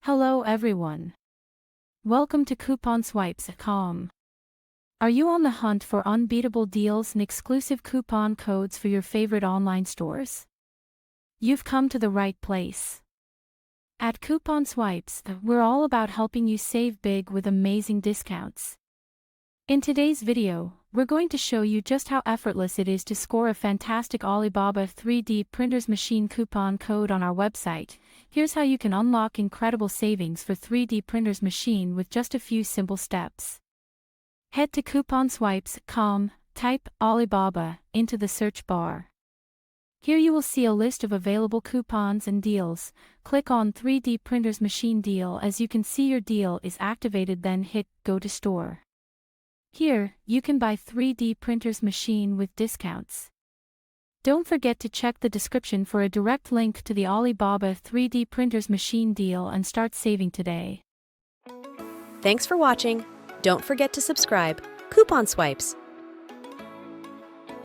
Hello everyone. Welcome to couponswipes.com. Are you on the hunt for unbeatable deals and exclusive coupon codes for your favorite online stores? You've come to the right place. At Coupon Swipes, we're all about helping you save big with amazing discounts. In today's video, we're going to show you just how effortless it is to score a fantastic Alibaba 3D printers machine coupon code on our website. Here's how you can unlock incredible savings for 3D printers machine with just a few simple steps. Head to couponswipes.com, type Alibaba into the search bar. Here you will see a list of available coupons and deals. Click on 3D printers machine deal. As you can see, your deal is activated, then hit go to store. Here, you can buy 3D printers machine with discounts. Don't forget to check the description for a direct link to the Alibaba 3D printers machine deal and start saving today. Thanks for watching. Don't forget to subscribe. Coupon Swipes.